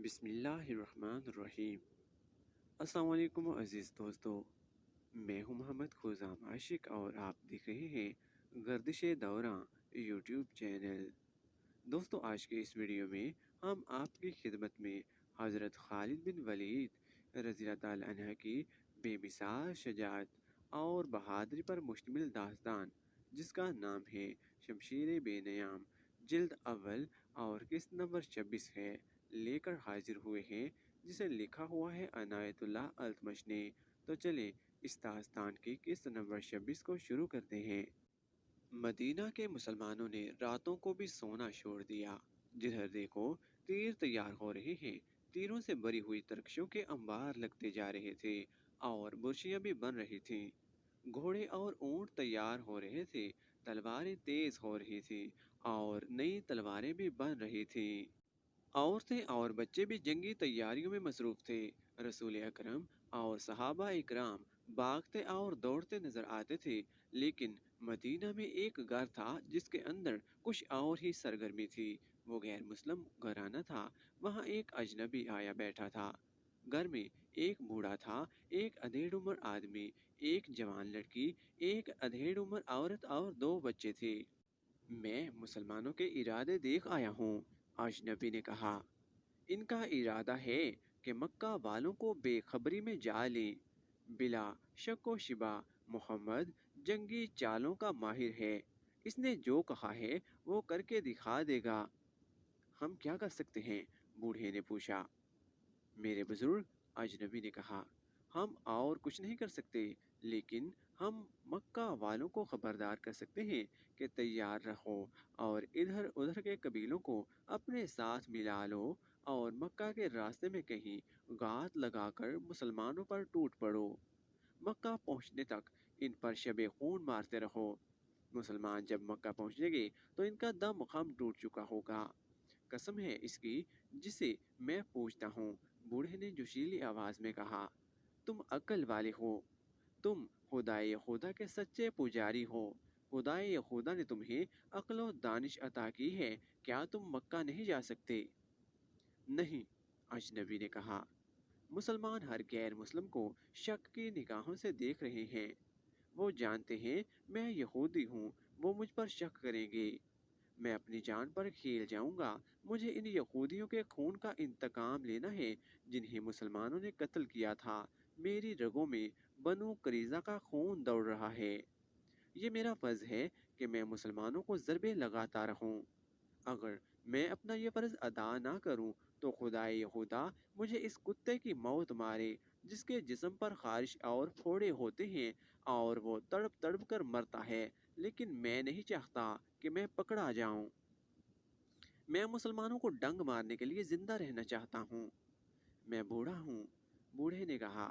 بسم اللہ الرحمن الرحیم۔ السلام علیکم عزیز دوستو، میں ہوں محمد خزام عاشق اور آپ دیکھ رہے ہیں گردش دوراں یوٹیوب چینل۔ دوستو، آج کے اس ویڈیو میں ہم آپ کی خدمت میں حضرت خالد بن ولید رضی اللہ تعالیٰ عنہ کی بے مثال شجاعت اور بہادری پر مشتمل داستان، جس کا نام ہے شمشیر بے نیام، جلد اول اور قسط نمبر 26 ہے، لے کر حاضر ہوئے ہیں، جسے لکھا ہوا ہے عنایت اللہ التمش نے۔ تو چلیں اس داستان کی قسط نمبر 26 کو شروع کرتے ہیں۔ مدینہ کے مسلمانوں نے راتوں کو بھی سونا چھوڑ دیا۔ جدھر دیکھو تیر تیار ہو رہے ہیں، تیروں سے بری ہوئی ترکشوں کے انبار لگتے جا رہے تھے اور برشیاں بھی بن رہی تھیں۔ گھوڑے اور اونٹ تیار ہو رہے تھے، تلواریں تیز ہو رہی تھیں اور نئی تلواریں بھی بن رہی تھیں۔ عورتیں اور بچے بھی جنگی تیاریوں میں مصروف تھے۔ رسول اکرم اور صحابہ اکرام بھاگتے اور دوڑتے نظر آتے تھے، لیکن مدینہ میں ایک گھر تھا جس کے اندر کچھ اور ہی سرگرمی تھی۔ وہ غیر مسلم گھرانہ تھا۔ وہاں ایک اجنبی آیا بیٹھا تھا۔ گھر میں ایک بوڑھا تھا، ایک ادھیڑ عمر آدمی، ایک جوان لڑکی، ایک ادھیڑ عمر عورت اور دو بچے تھے۔ میں مسلمانوں کے ارادے دیکھ آیا ہوں، اجنبی نے کہا۔ ان کا ارادہ ہے کہ مکہ والوں کو بے خبری میں جا لیں۔ بلا شک و شبہ محمد جنگی چالوں کا ماہر ہے۔ اس نے جو کہا ہے وہ کر کے دکھا دے گا۔ ہم کیا کر سکتے ہیں؟ بوڑھے نے پوچھا۔ میرے بزرگ، اجنبی نے کہا، ہم اور کچھ نہیں کر سکتے، لیکن ہم مکہ والوں کو خبردار کر سکتے ہیں کہ تیار رہو اور ادھر ادھر کے قبیلوں کو اپنے ساتھ ملا لو اور مکہ کے راستے میں کہیں گھات لگا کر مسلمانوں پر ٹوٹ پڑو۔ مکہ پہنچنے تک ان پر شب خون مارتے رہو۔ مسلمان جب مکہ پہنچیں گے تو ان کا دم خم ٹوٹ چکا ہوگا۔ قسم ہے اس کی جسے میں پوچھتا ہوں، بوڑھے نے جوشیلی آواز میں کہا۔ تم عقل والے ہو، تم خدائے خدا کے سچے پجاری ہو۔ خدائے خدا نے تمہیں عقل و دانش عطا کی ہے، کیا تم مکہ نہیں جا سکتے؟ نہیں، اجنبی نے کہا۔ مسلمان ہر غیر مسلم کو شک کی نگاہوں سے دیکھ رہے ہیں۔ وہ جانتے ہیں میں یہودی ہوں، وہ مجھ پر شک کریں گے۔ میں اپنی جان پر کھیل جاؤں گا۔ مجھے ان یہودیوں کے خون کا انتقام لینا ہے جنہیں مسلمانوں نے قتل کیا تھا۔ میری رگوں میں بنو قریظہ کا خون دوڑ رہا ہے۔ یہ میرا فرض ہے کہ میں مسلمانوں کو ضربے لگاتا رہوں۔ اگر میں اپنا یہ فرض ادا نہ کروں تو خدائے خدا مجھے اس کتے کی موت مارے جس کے جسم پر خارش اور پھوڑے ہوتے ہیں اور وہ تڑپ تڑپ کر مرتا ہے، لیکن میں نہیں چاہتا کہ میں پکڑا جاؤں۔ میں مسلمانوں کو ڈنگ مارنے کے لیے زندہ رہنا چاہتا ہوں۔ میں بوڑھا ہوں، بوڑھے نے کہا۔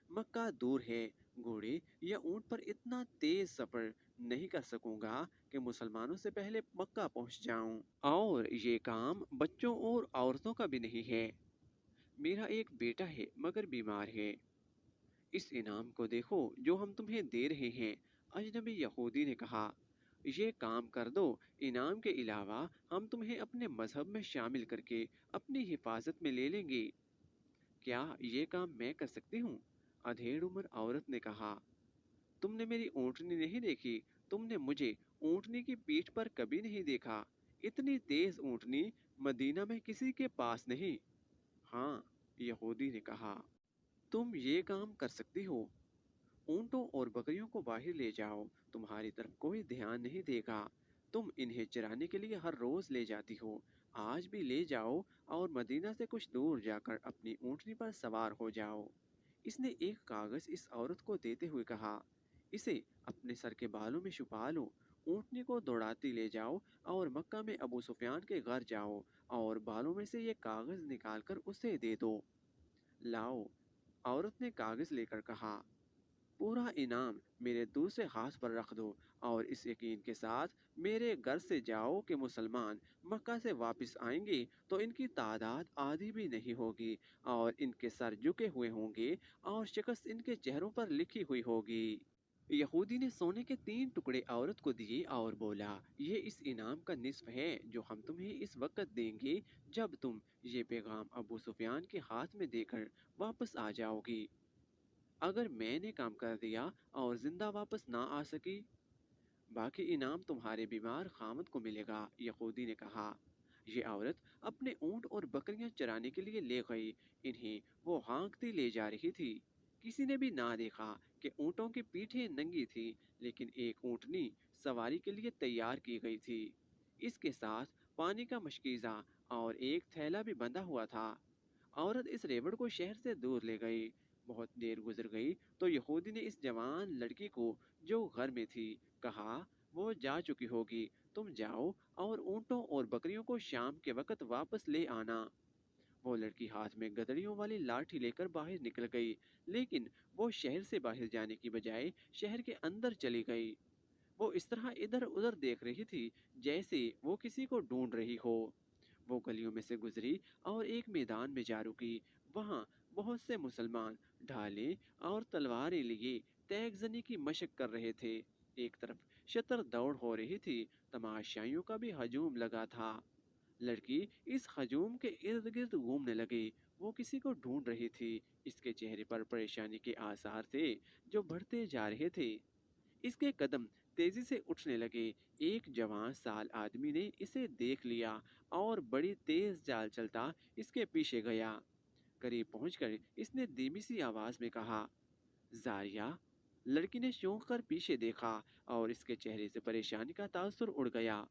مکہ دور ہے، گھوڑے یا اونٹ پر اتنا تیز سفر نہیں کر سکوں گا کہ مسلمانوں سے پہلے مکہ پہنچ جاؤں، اور یہ کام بچوں اور عورتوں کا بھی نہیں ہے۔ میرا ایک بیٹا ہے مگر بیمار ہے۔ اس انعام کو دیکھو جو ہم تمہیں دے رہے ہیں، اجنبی یہودی نے کہا۔ یہ کام کر دو، انعام کے علاوہ ہم تمہیں اپنے مذہب میں شامل کر کے اپنی حفاظت میں لے لیں گے۔ کیا یہ کام میں کر سکتی ہوں؟ ادھیڑ عمر عورت نے کہا۔ تم نے میری اونٹنی نہیں دیکھی، تم نے مجھے اونٹنی کی پیٹھ پر کبھی نہیں دیکھا۔ اتنی تیز اونٹنی مدینہ میں کسی کے پاس نہیں۔ ہاں، یہودی نے کہا، تم یہ کام کر سکتی ہو۔ اونٹوں اور بکریوں کو باہر لے جاؤ، تمہاری طرف کوئی دھیان نہیں دے گا۔ تم انہیں چرانے کے لیے ہر روز لے جاتی ہو، آج بھی لے جاؤ اور مدینہ سے کچھ دور جا کر اپنی اونٹنی پر سوار ہو جاؤ۔ اس نے ایک کاغذ اس عورت کو دیتے ہوئے کہا، اسے اپنے سر کے بالوں میں چھپا لو، اونٹنی کو دوڑاتی لے جاؤ اور مکہ میں ابو سفیان کے گھر جاؤ اور بالوں میں سے یہ کاغذ نکال کر اسے دے دو۔ لاؤ، عورت نے کاغذ لے کر کہا۔ پورا انعام میرے دوسرے ہاتھ پر رکھ دو اور اس یقین کے ساتھ میرے گھر سے جاؤ کہ مسلمان مکہ سے واپس آئیں گے تو ان کی تعداد آدھی بھی نہیں ہوگی اور ان کے سر جھکے ہوئے ہوں گے اور شکست ان کے چہروں پر لکھی ہوئی ہوگی۔ यहूदी ने सोने के 3 टुकड़े औरत को दिए और बोला, ये इस इनाम का निस्फ है जो हम तुम्हें इस वक्त देंगे जब तुम ये पैगाम अबू सुफियान के हाथ में देकर वापस आ जाओगी। अगर मैंने काम कर दिया और जिंदा वापस ना आ सकी, बाकी इनाम तुम्हारे बीमार खामद को मिलेगा। यहूदी ने कहा। ये औरत अपने ऊंट और बकरियां चराने के लिए ले गई। इन्हें वो हाँकती ले जा रही थी। किसी ने भी ना देखा कि ऊँटों की पीठें नंगी थी, लेकिन एक ऊँटनी सवारी के लिए तैयार की गई थी। इसके साथ पानी का मशकीज़ा और एक थैला भी बंधा हुआ था। औरत इस रेवड़ को शहर से दूर ले गई। बहुत देर गुजर गई तो यहूदी ने इस जवान लड़की को, जो घर में थी, कहा, वो जा चुकी होगी, तुम जाओ और ऊँटों और बकरियों को शाम के वक्त वापस ले आना। वो लड़की हाथ में गदड़ियों वाली लाठी लेकर बाहर निकल गई, लेकिन वो शहर से बाहर जाने की बजाय शहर के अंदर चली गई। वो इस तरह इधर उधर देख रही थी जैसे वो किसी को ढूंढ रही हो। वो गलियों में से गुजरी और एक मैदान में जा रुकी। वहाँ बहुत से मुसलमान ढाले और तलवारें लिए तैगजनी की मशक कर रहे थे। एक तरफ शतर दौड़ हो रही थी, तमाशाइयों का भी हजूम लगा था। लड़की इस हजूम के इर्द गिर्द घूमने लगी। वो किसी को ढूंढ रही थी। इसके चेहरे पर परेशानी के आसार थे, जो बढ़ते जा रहे थे। इसके कदम तेजी से उठने लगे। एक जवान साल आदमी ने इसे देख लिया और बड़ी तेज चाल चलता इसके पीछे गया। करीब पहुंचकर इसने धीमी सी आवाज में कहा, जारिया। लड़की ने चौंक कर पीछे देखा और इसके चेहरे से परेशानी का तासुर उड़ गया।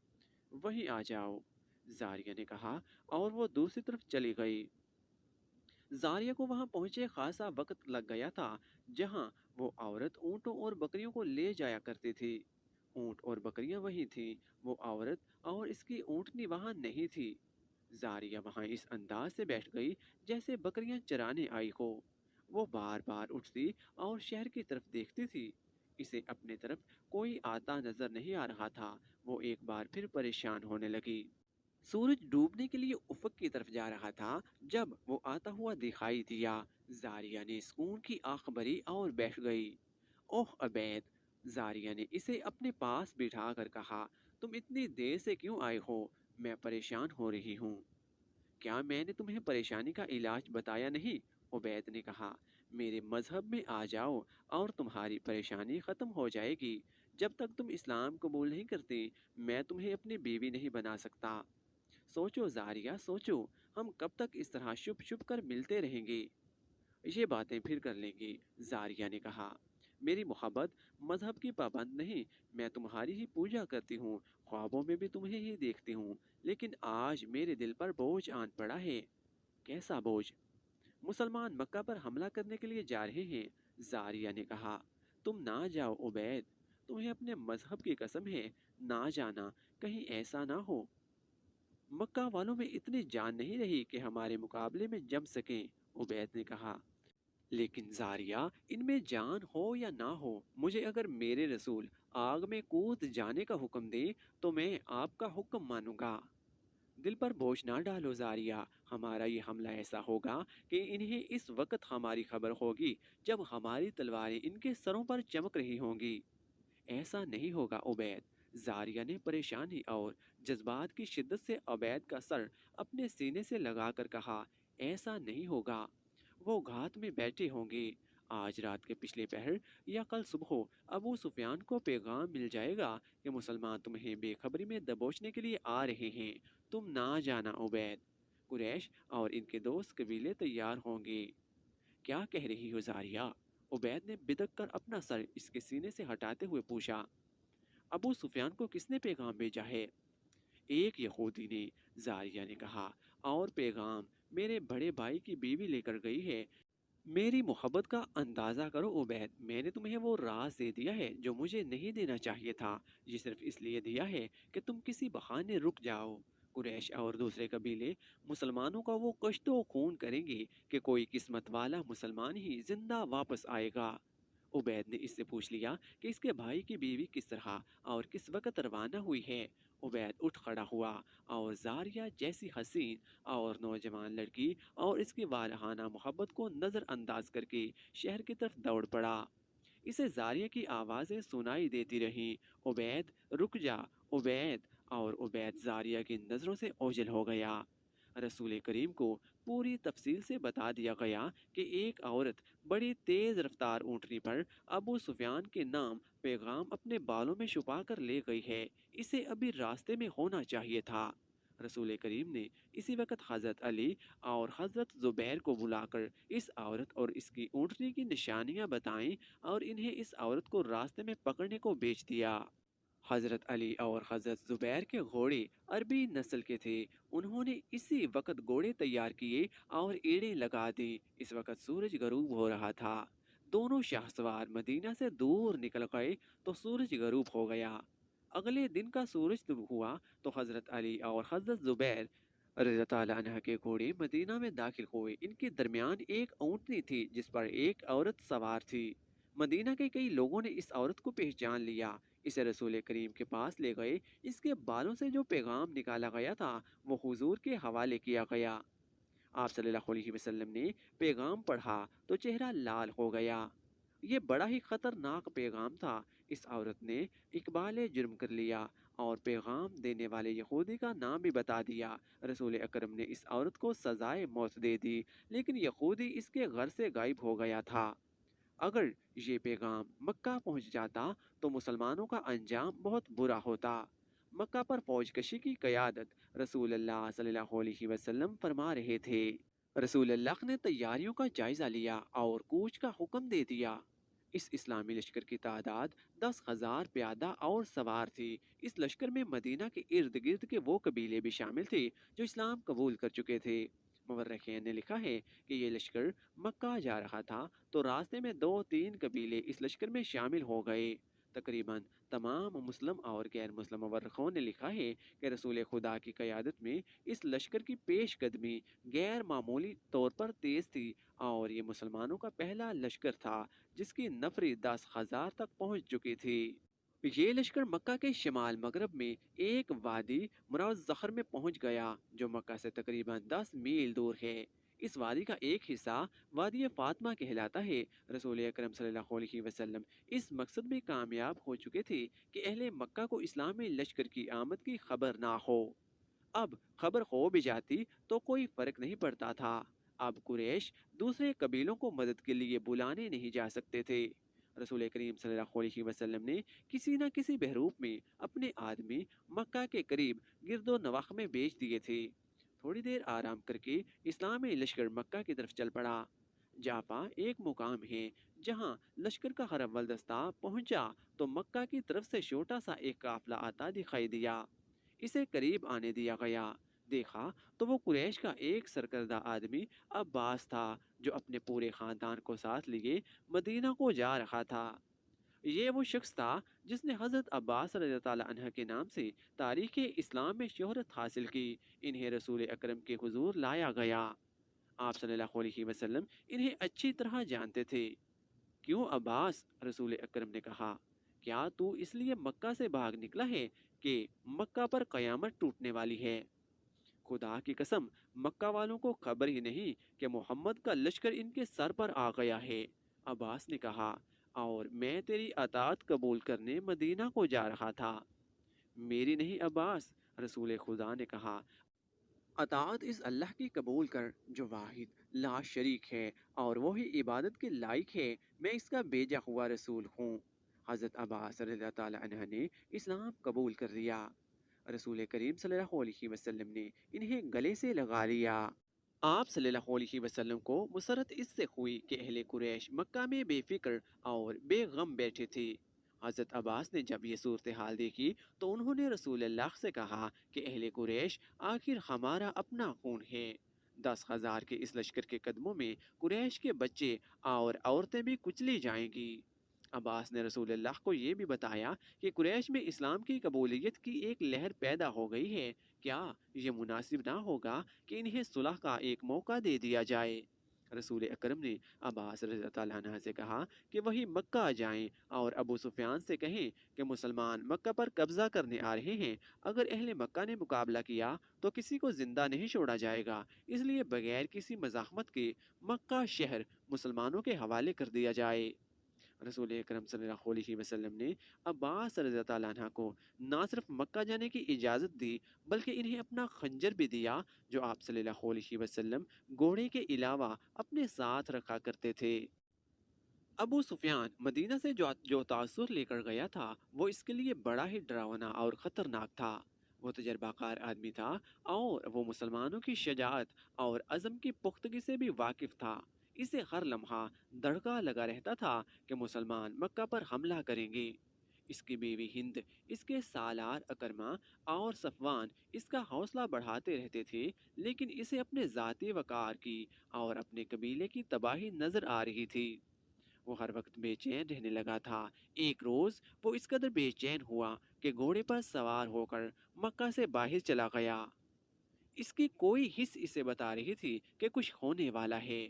वहीं आ जाओ, जारिया ने कहा और वो दूसरी तरफ चली गई। जारिया को वहां पहुंचे खासा वक्त लग गया था, जहां वो औरत ऊँटों और बकरियों को ले जाया करती थी। ऊँट और बकरियां वहीं थी, वो औरत और इसकी ऊँटनी वहां नहीं थी। जारिया वहां इस अंदाज से बैठ गई जैसे बकरियां चराने आई हो। वो बार बार उठती और शहर की तरफ देखती थी। इसे अपने तरफ कोई आता नजर नहीं आ रहा था। वो एक बार फिर परेशान होने लगी। सूरज डूबने के लिए उफक की तरफ जा रहा था जब वो आता हुआ दिखाई दिया। जारिया ने सुकून की आंख भरी और बैठ गई। ओह अबैद, जारिया ने इसे अपने पास बिठा कर कहा, तुम इतनी देर से क्यों आए हो? मैं परेशान हो रही हूँ। क्या मैंने तुम्हें परेशानी का इलाज बताया नहीं? उबैद ने कहा, मेरे मजहब में आ जाओ और तुम्हारी परेशानी ख़त्म हो जाएगी। जब तक तुम इस्लाम कबूल नहीं करते, मैं तुम्हें अपनी बीवी नहीं बना सकता। सोचो जारिया, सोचो, हम कब तक इस तरह छुप छुप कर मिलते रहेंगे? ये बातें फिर कर लेंगे, जारिया ने कहा। मेरी मोहब्बत मजहब की पाबंद नहीं, मैं तुम्हारी ही पूजा करती हूँ, ख्वाबों में भी तुम्हें ही देखती हूँ। लेकिन आज मेरे दिल पर बोझ आन पड़ा है। कैसा बोझ? मुसलमान मक्का पर हमला करने के लिए जा रहे हैं, जारिया ने कहा। तुम ना जाओ उबैद, तुम्हें अपने मजहब की कसम है, ना जाना, कहीं ऐसा ना हो। मक्का वालों में इतनी जान नहीं रही कि हमारे मुकाबले में जम सकें, उबैद ने कहा। लेकिन जारिया, इनमें जान हो या ना हो, मुझे अगर मेरे रसूल आग में कूद जाने का हुक्म दे तो मैं आपका हुक्म मानूंगा। दिल पर बोझ ना डालो जारिया, हमारा ये हमला ऐसा होगा कि इन्हें इस वक्त हमारी खबर होगी जब हमारी तलवारें इनके सरों पर चमक रही होंगी। ऐसा नहीं होगा उबैद, जारिया ने परेशानी और जज्बात की शिद्दत से उबैद का सर अपने सीने से लगाकर कहा, ऐसा नहीं होगा। वो घात में बैठे होंगे। आज रात के पिछले पहर या कल सुबह अबू सुफियान को पैगाम मिल जाएगा कि मुसलमान तुम्हें बेखबरी में दबोचने के लिए आ रहे हैं। तुम ना जाना उबैद, कुरैश और इनके दोस्त कबीले तैयार होंगे। क्या कह रही हो जारिया? उबैद ने बिदक कर अपना सर इसके सीने से हटाते हुए पूछा। अबू सुफियान को किसने पैगाम भेजा है? एक यहूदी ने, जारिया ने कहा, और पैगाम मेरे बड़े भाई की बीवी लेकर गई है। मेरी मोहब्बत का अंदाज़ा करो उबैद, मैंने तुम्हें वो राज दे दिया है जो मुझे नहीं देना चाहिए था। ये सिर्फ इसलिए दिया है कि तुम किसी बहाने रुक जाओ। कुरैश और दूसरे कबीले मुसलमानों का वो कश्तो खून करेंगे कि कोई किस्मत वाला मुसलमान ही जिंदा वापस आएगा। उबैद ने इससे पूछ लिया कि इसके भाई की बीवी किस तरह और किस वक्त रवाना हुई है। उबैद उठ खड़ा हुआ और जारिया जैसी हसीन और नौजवान लड़की और इसकी वालहाना मोहब्बत को नज़रअंदाज करके शहर की तरफ दौड़ पड़ा। इसे जारिया की आवाज़ें सुनाई देती रहीं, उबैद रुक जा, उबैद। और उबैद जारिया की नज़रों से ओझल हो गया। रसूल करीम को पूरी तफसील से बता दिया गया कि एक औरत बड़ी तेज़ रफ्तार ऊँटनी पर अबू सुफियान के नाम पैगाम अपने बालों में छुपा कर ले गई है, इसे अभी रास्ते में होना चाहिए था। रसूल करीम ने इसी वक्त हज़रत अली और हज़रत ज़ुबैर को बुलाकर इस औरत और इसकी ऊँटनी की निशानियाँ बताईं और इन्हें इस औरत को रास्ते में पकड़ने को भेज दिया। हज़रत अली और हज़रत ज़ुबैर के घोड़े अरबी नस्ल के थे। उन्होंने इसी वक्त घोड़े तैयार किए और एड़े लगा दी। इस वक्त सूरज गरूब हो रहा था। दोनों शाहसवार मदीना से दूर निकल गए तो सूरज गरूब हो गया। अगले दिन का सूरज तुलु हुआ तो हज़रत अली और हज़रत ज़ुबैर रज़ी ताला अन्हा के घोड़े मदीना में दाखिल हुए। इनके दरमियान एक ऊँटनी थी जिस पर एक औरत सवार थी। मदीना के कई लोगों ने इस औरत को पहचान लिया। इसे रसूल करीम के पास ले गए। इसके बालों से जो पैगाम निकाला गया था वो हुजूर के हवाले किया गया। आप सल्लल्लाहु अलैहि वसल्लम ने पैगाम पढ़ा तो चेहरा लाल हो गया। ये बड़ा ही खतरनाक पैगाम था। इस औरत ने इकबाल जुर्म कर लिया और पैगाम देने वाले यहूदी का नाम भी बता दिया। रसूल अकरम ने इस औरत को सजाए मौत दे दी, लेकिन यहूदी इसके घर से गायब हो गया था। अगर ये पैगाम मक्का पहुंच जाता तो मुसलमानों का अंजाम बहुत बुरा होता। मक्का पर फौजकशी की क़यादत रसूल अल्लाह सल्लल्लाहु अलैहि वसल्लम फरमा रहे थे। रसूल अल्लाह ने तैयारियों का जायज़ा लिया और कूच का हुक्म दे दिया। इस इस्लामी लश्कर की तादाद 10,000 प्यादा और सवार थी। इस लश्कर में मदीना के इर्द गिर्द के वो कबीले भी शामिल थे जो इस्लाम कबूल कर चुके थे। मुवर्रिखीन ने लिखा है कि ये लश्कर मक्का जा रहा था तो रास्ते में 2-3 कबीले इस लश्कर में शामिल हो गए। तकरीबन तमाम मुस्लिम और गैर मुस्लिम मुवर्रिखों ने लिखा है कि रसूल खुदा की क़यादत में इस लश्कर की पेशकदमी गैर मामूली तौर पर तेज़ थी और ये मुसलमानों का पहला लश्कर था जिसकी नफरी 10,000 तक पहुंच चुकी थी। ये लश्कर मक्का के शिमाल मगरब में एक वादी मुराज़ में पहुंच गया जो मक्का से तकरीबन 10 मील दूर है। इस वादी का एक हिस्सा वादी फातिमा कहलाता है। रसूल अकरम सल्लल्लाहु अलैहि वसल्लम इस मकसद में कामयाब हो चुके थे कि अहले मक्का को इस्लामी लश्कर की आमद की खबर ना हो। अब खबर हो भी जाती तो कोई फर्क नहीं पड़ता था। अब कुरैश दूसरे कबीलों को मदद के लिए बुलाने नहीं जा सकते थे। रसूल करीम सल्लल्लाहु अलैहि वसल्लम ने किसी न किसी बहरूप में अपने आदमी मक्का के करीब गिरदो नवाख में भेज दिए थे। थोड़ी देर आराम करके इस्लामी लश्कर मक्का की तरफ चल पड़ा। जापा एक मुकाम है जहाँ लश्कर का हर अव्वल दस्ता पहुंचा तो मक्का की तरफ से छोटा सा एक काफिला आता दिखाई दिया। इसे करीब आने दिया गया। देखा तो वो कुरैश का एक सरकर्दा आदमी अब्बास था जो अपने पूरे खानदान को साथ लिए मदीना को जा रहा था। ये वो शख्स था जिसने हज़रत अब्बास रज़ी अल्लाह ताला अन्हा के नाम से तारीख़ इस्लाम में शोहरत हासिल की। इन्हें रसूल अकरम के हुजूर लाया गया। आप सल्लल्लाहु अलैहि वसल्लम इन्हें अच्छी तरह जानते थे। क्यों अब्बास? रसूल अकरम ने कहा, क्या तू इसलिए मक्का से भाग निकला है कि मक्का पर क़यामत टूटने वाली है? खुदा की कसम, मक्का वालों को खबर ही नहीं कि मोहम्मद का लश्कर इनके सर पर आ गया है। अब्बास ने कहा, और मैं तेरी अतात कबूल करने मदीना को जा रहा था। मेरी नहीं अब्बास, रसूल खुदा ने कहा, अतात इस अल्लाह की कबूल कर जो वाहिद ला शरीक है और वही इबादत के लायक है। मैं इसका भेजा हुआ रसूल हूँ। हज़रत अब्बास रज़ी ताला अन्हु ने इस्लाम कबूल कर लिया। रसूल करीम सल्लल्लाहु अलैहि वसल्लम ने इन्हें गले से लगा लिया। आप सल्लल्लाहु अलैहि वसल्लम को मुसरत इससे हुई कि अहले कुरैश मक्का में बेफिक्र और बेगम बैठे थे। हज़रत अब्बास ने जब ये सूरत हाल देखी तो उन्होंने रसूल अल्लाह से कहा कि अहले कुरैश आखिर हमारा अपना खून है। 10,000 के इस लश्कर के कदमों में कुरैश के बच्चे और औरतें भी कुचली जाएंगी। अब्बास ने रसूल अल्लाह को ये भी बताया कि कुरैश में इस्लाम की कबूलियत की एक लहर पैदा हो गई है। क्या ये मुनासिब ना होगा कि इन्हें सुलह का एक मौका दे दिया जाए? रसूल अकरम ने अब्बास रज़ी अल्लाह अन्हु से कहा कि वही मक्का जाएं और अबू सुफियान से कहें कि मुसलमान मक्का पर कब्जा करने आ रहे हैं। अगर अहले मक्का ने मुकाबला किया तो किसी को जिंदा नहीं छोड़ा जाएगा, इसलिए बगैर किसी मज़ाहमत के मक्का शहर मुसलमानों के हवाले कर दिया जाए। रसूल अकरम सल्लल्लाहु अलैहि वसल्लम ने अब्बास रज़ी अल्लाह अन्हा को ना सिर्फ मक्का जाने की इजाज़त दी बल्कि इन्हें अपना खंजर भी दिया, जो आप सल्लल्लाहु अलैहि वसल्लम घोड़े के अलावा अपने साथ रखा करते थे। अबू सुफियान मदीना से जो तासुर लेकर गया था वो इसके लिए बड़ा ही डरावना और ख़तरनाक था। वो तजर्बाकार आदमी था और वो मुसलमानों की शजाअत और अज़म की पुख्तगी से भी वाकिफ़ था। इसे हर लम्हा दड़का लगा रहता था कि मुसलमान मक्का पर हमला करेंगे। इसकी बीवी हिंद, इसके सालार अकरमा और सफवान इसका हौसला बढ़ाते रहते थे, लेकिन इसे अपने ज़ाती वक़ार की और अपने कबीले की तबाही नज़र आ रही थी। वो हर वक्त बेचैन रहने लगा था। एक रोज वो इस कदर बेचैन हुआ कि घोड़े पर सवार होकर मक्का से बाहर चला गया। इसकी कोई हिस्स इसे बता रही थी कि कुछ होने वाला है।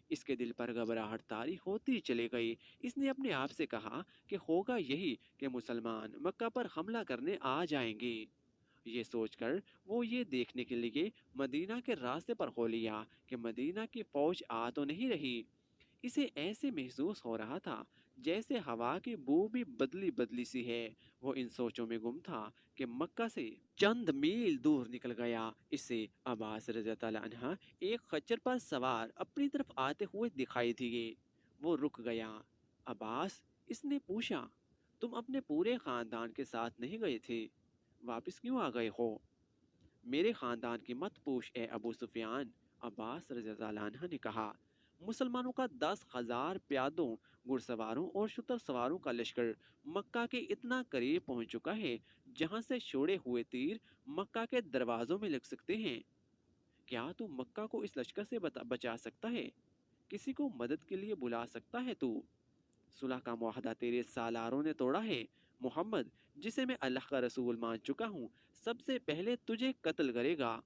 इसके दिल पर घबराहट तारी होती चली गई। इसने अपने आप से कहा कि होगा यही कि मुसलमान मक्का पर हमला करने आ जाएंगे। ये सोचकर वो ये देखने के लिए मदीना के रास्ते पर हो लिया कि मदीना की फौज आ तो नहीं रही। इसे ऐसे महसूस हो रहा था जैसे हवा की बू भी बदली बदली सी है। वो इन सोचों में गुम था कि मक्का से चंद मील दूर निकल गया। इसे अब्बास रज़ी अल्लाह अन्हा एक खच्चर पर सवार अपनी तरफ आते हुए दिखाई दिए। वो रुक गया। अब्बास, इसने पूछा, तुम अपने पूरे खानदान के साथ नहीं गए थे, वापस क्यों आ गए हो? मेरे खानदान की मत पूछ ए अबू सुफियान, अब्बास रज़ी अल्लाह अन्हा ने कहा। मुसलमानों का 10,000 प्यादों, घुड़सवारों और शुतर सवारों का लश्कर मक्का के इतना करीब पहुंच चुका है जहां से छोड़े हुए तीर मक्का के दरवाजों में लग सकते हैं। क्या तू मक्का को इस लश्कर से बचा सकता है? किसी को मदद के लिए बुला सकता है तू? सुलह का मुआहदा तेरे सालारों ने तोड़ा है। मोहम्मद, जिसे मैं अल्लाह का रसूल मान चुका हूँ, सबसे पहले तुझे कत्ल करेगा।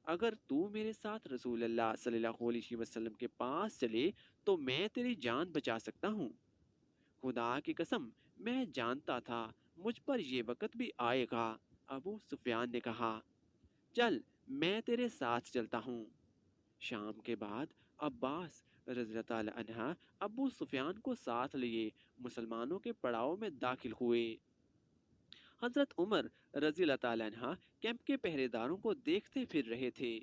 अगर तू मेरे साथ रसूल अल्लाह सल्लल्लाहु अलैहि वसल्लम के पास चले तो मैं तेरी जान बचा सकता हूँ। खुदा की कसम, मैं जानता था मुझ पर ये वक्त भी आएगा। अबू सुफियान ने कहा, चल, मैं तेरे साथ चलता हूँ। शाम के बाद अब्बास रज़ी अल्लाह अन्हा अबू सुफियान को साथ लिए मुसलमानों के पड़ाव में दाखिल हुए। हजरत उमर रज़ी अल्लाह अन्हा कैंप के पहरेदारों को देखते फिर रहे थे।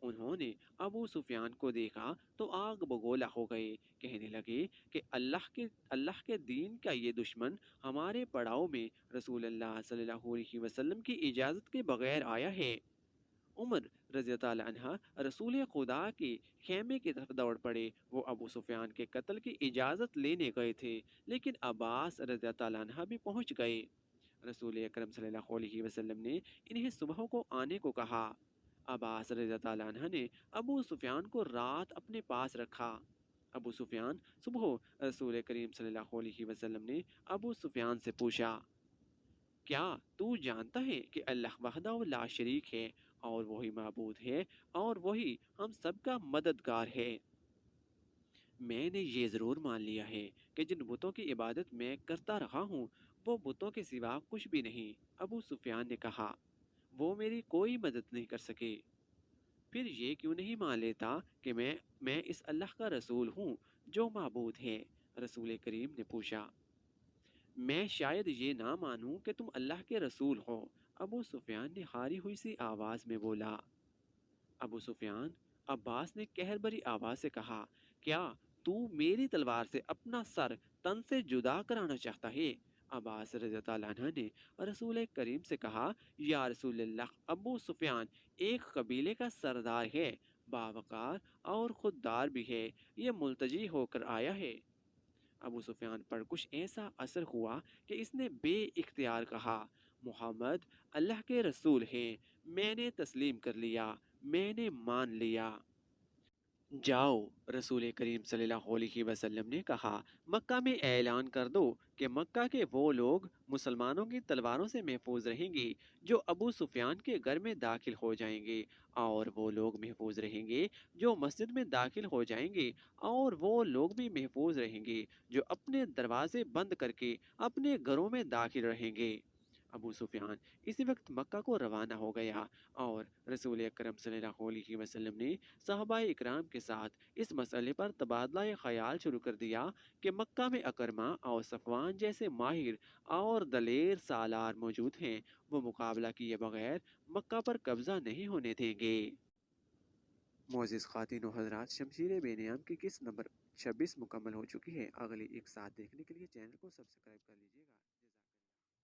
उन्होंने अबू सुफियान को देखा तो आग बगोला हो गए। कहने लगे कि अल्लाह के दीन का ये दुश्मन हमारे पड़ाव में रसूल अल्लाह सल्लल्लाहु अलैहि वसल्लम की इजाज़त के बगैर आया है। उमर रज़ी अल्लाह अन्हा रसूल खुदा के खेमे की तरफ दौड़ पड़े। वो अबू सुफियान के कत्ल की इजाज़त लेने गए थे, लेकिन अब्बास रज़ी अल्लाह अन्हा भी पहुंच गए। रसूल अकरम सल्लल्लाहु अलैहि वसल्लम ने इन्हें सुबह को आने को कहा। अब्बास रज़ी अल्लाह अन्हा ने अबू सुफियान को रात अपने पास रखा। अबू सुफियान सुबह रसूल करीम सल्लल्लाहु अलैहि वसल्लम ने अबू सुफियान से पूछा, क्या तू जानता है कि अल्लाह वहदा व ला शरीक है और वही माबूद है और वही हम सबका मददगार है? मैंने ये ज़रूर मान लिया है कि जिन बुतों की इबादत मैं करता रहा हूँ वो बुतों के सिवा कुछ भी नहीं। अबू सुफियान ने कहा, वो मेरी कोई मदद नहीं कर सके। फिर ये क्यों नहीं मान लेता कि मैं इस अल्लाह का रसूल हूँ जो माबूद है? रसूल करीम ने पूछा। मैं शायद ये ना मानूं कि तुम अल्लाह के रसूल हो, अबू सुफियान ने हारी हुई सी आवाज़ में बोला। अबू सुफियान, अब्बास ने कहर भरी आवाज़ से कहा, क्या तू मेरी तलवार से अपना सर तन से जुदा कराना चाहता है? अब्बास रज़ी अल्लाह अन्हु ने रसूल करीम से कहा, या रसूल अल्लाह, अबू सुफियान एक कबीले का सरदार है, बावकार और खुददार भी है। ये मुल्तजी होकर आया है। अबू सुफियान पर कुछ ऐसा असर हुआ कि इसने बे इख्तियार कहा, मोहम्मद अल्लाह के रसूल हैं। मैंने तस्लीम कर लिया, मैंने मान लिया। जाओ, रसूल करीम सल्लल्लाहु अलैहि वसल्लम ने कहा, मक्का में ऐलान कर दो कि मक्का के वो लोग मुसलमानों की तलवारों से महफूज रहेंगे जो अबू सुफियान के घर में दाखिल हो जाएंगे, और वो लोग महफूज रहेंगे जो मस्जिद में दाखिल हो जाएंगे, और वो लोग भी महफूज रहेंगे जो अपने दरवाजे बंद करके अपने घरों में दाखिल रहेंगे। ابو सुफियान इसी वक्त मक्का को रवाना हो गया और रसूल अकरम सल्लल्लाहु अलैहि वसल्लम ने सहाबा इकराम के साथ इस मसले पर तबादला ख्याल शुरू कर दिया कि मक्का में अकरमा और सफवान जैसे माहिर और दलेर सालार मौजूद हैं। वो मुकाबला किए बगैर मक्का पर कब्जा नहीं होने देंगे। मोअज़्ज़िज़ ख़वातीन व हज़रात, शमशीर बेनियाम की किस्त नंबर 26 मुकम्मल हो चुकी है। अगली एक साथ देखने के लिए चैनल को सब्सक्राइब कर लीजिएगा।